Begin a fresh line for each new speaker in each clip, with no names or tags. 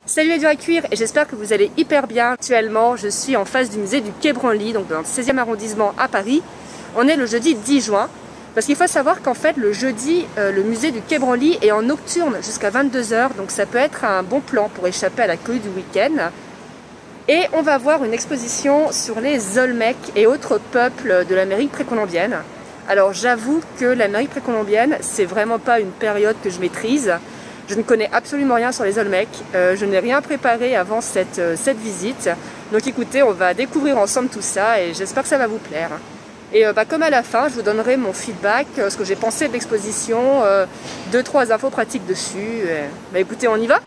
Salut les durs à cuire et j'espère que vous allez hyper bien. Actuellement, je suis en face du musée du Quai Branly, donc dans le 16e arrondissement à Paris. On est le jeudi 10 juin, parce qu'il faut savoir qu'en fait le jeudi, le musée du Quai Branly est en nocturne jusqu'à 22 h, donc ça peut être un bon plan pour échapper à la cohue du week-end. Et on va voir une exposition sur les Olmecs et autres peuples de l'Amérique précolombienne. Alors j'avoue que l'Amérique précolombienne, c'est vraiment pas une période que je maîtrise. Je ne connais absolument rien sur les Olmecs, je n'ai rien préparé avant cette visite. Donc écoutez, on va découvrir ensemble tout ça et j'espère que ça va vous plaire. Et comme à la fin, je vous donnerai mon feedback, ce que j'ai pensé de l'exposition, 2-3 infos pratiques dessus. Écoutez, on y va ?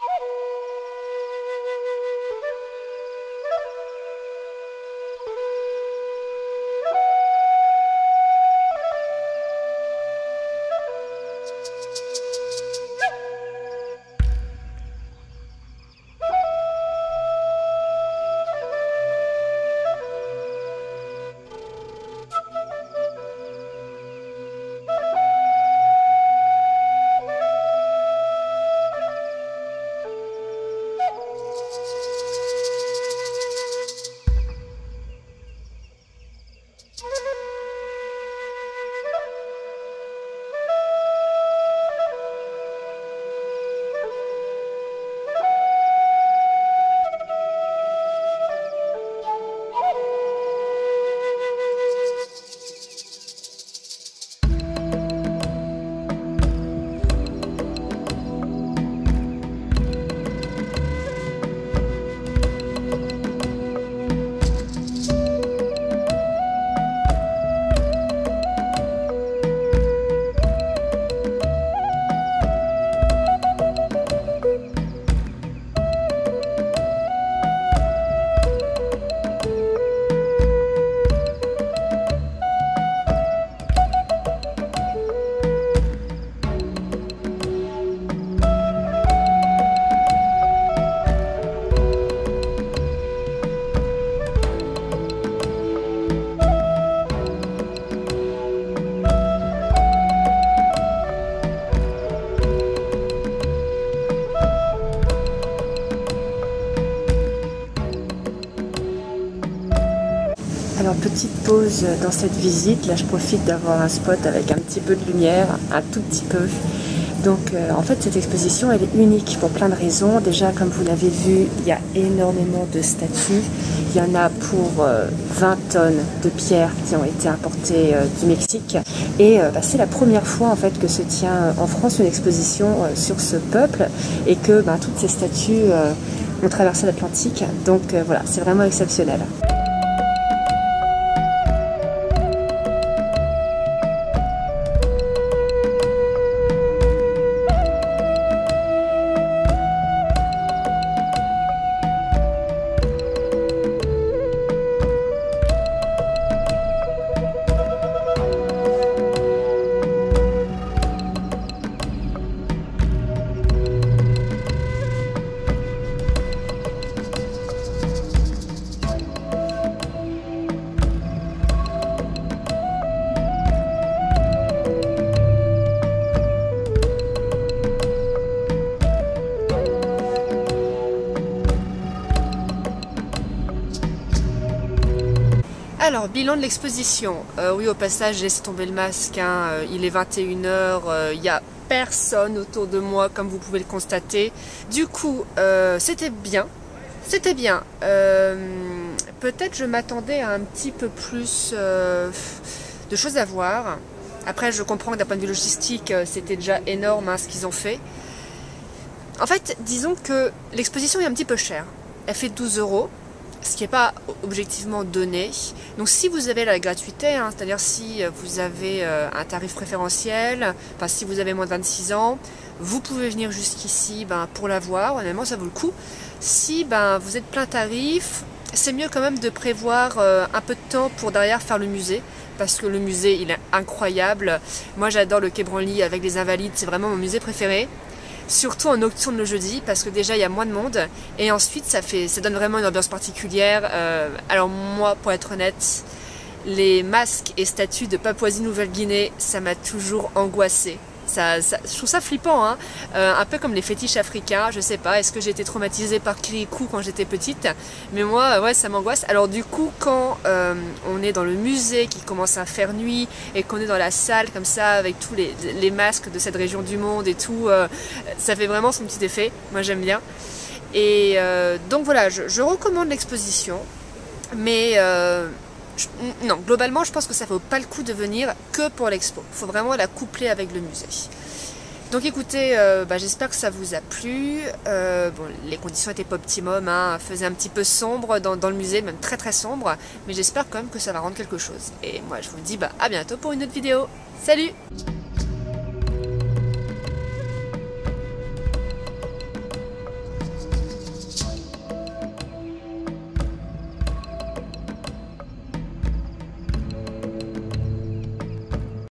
Alors petite pause dans cette visite, là je profite d'avoir un spot avec un petit peu de lumière, un tout petit peu. Donc en fait cette exposition elle est unique pour plein de raisons. Déjà comme vous l'avez vu, il y a énormément de statues. Il y en a pour 20 tonnes de pierres qui ont été importées du Mexique. Et c'est la première fois en fait que se tient en France une exposition sur ce peuple et que toutes ces statues ont traversé l'Atlantique. Donc voilà, c'est vraiment exceptionnel. Alors, bilan de l'exposition. Oui, au passage, j'ai laissé tomber le masque. Il est 21 h, il n'y a personne autour de moi, comme vous pouvez le constater. Du coup, c'était bien. C'était bien. Peut-être je m'attendais à un petit peu plus de choses à voir. Après, je comprends que d'un point de vue logistique, c'était déjà énorme ce qu'ils ont fait. En fait, disons que l'exposition est un petit peu chère. Elle fait 12 €. Ce qui n'est pas objectivement donné. Donc si vous avez la gratuité, c'est-à-dire si vous avez un tarif préférentiel, si vous avez moins de 26 ans, vous pouvez venir jusqu'ici pour la voir, honnêtement ça vaut le coup. Si vous êtes plein tarif, c'est mieux quand même de prévoir un peu de temps pour derrière faire le musée, parce que le musée il est incroyable. Moi j'adore le Quai Branly avec les Invalides, c'est vraiment mon musée préféré. Surtout en nocturne le jeudi, parce que déjà il y a moins de monde, et ensuite ça donne vraiment une ambiance particulière. Alors moi, pour être honnête, les masques et statues de Papouasie-Nouvelle-Guinée, ça m'a toujours angoissée. je trouve ça flippant, hein. Un peu comme les fétiches africains, je sais pas, est-ce que j'ai été traumatisée par Kirikou quand j'étais petite, mais moi, ouais, ça m'angoisse. Alors du coup, quand on est dans le musée, qu'il commence à faire nuit, et qu'on est dans la salle comme ça, avec tous les masques de cette région du monde et tout, ça fait vraiment son petit effet, moi j'aime bien. Et donc voilà, je recommande l'exposition, mais non, globalement je pense que ça vaut pas le coup de venir que pour l'expo, il faut vraiment la coupler avec le musée. Donc écoutez, j'espère que ça vous a plu. Bon, les conditions étaient pas optimum, hein, faisait un petit peu sombre dans le musée, même très très sombre, mais j'espère quand même que ça va rendre quelque chose. Et moi je vous dis à bientôt pour une autre vidéo. Salut!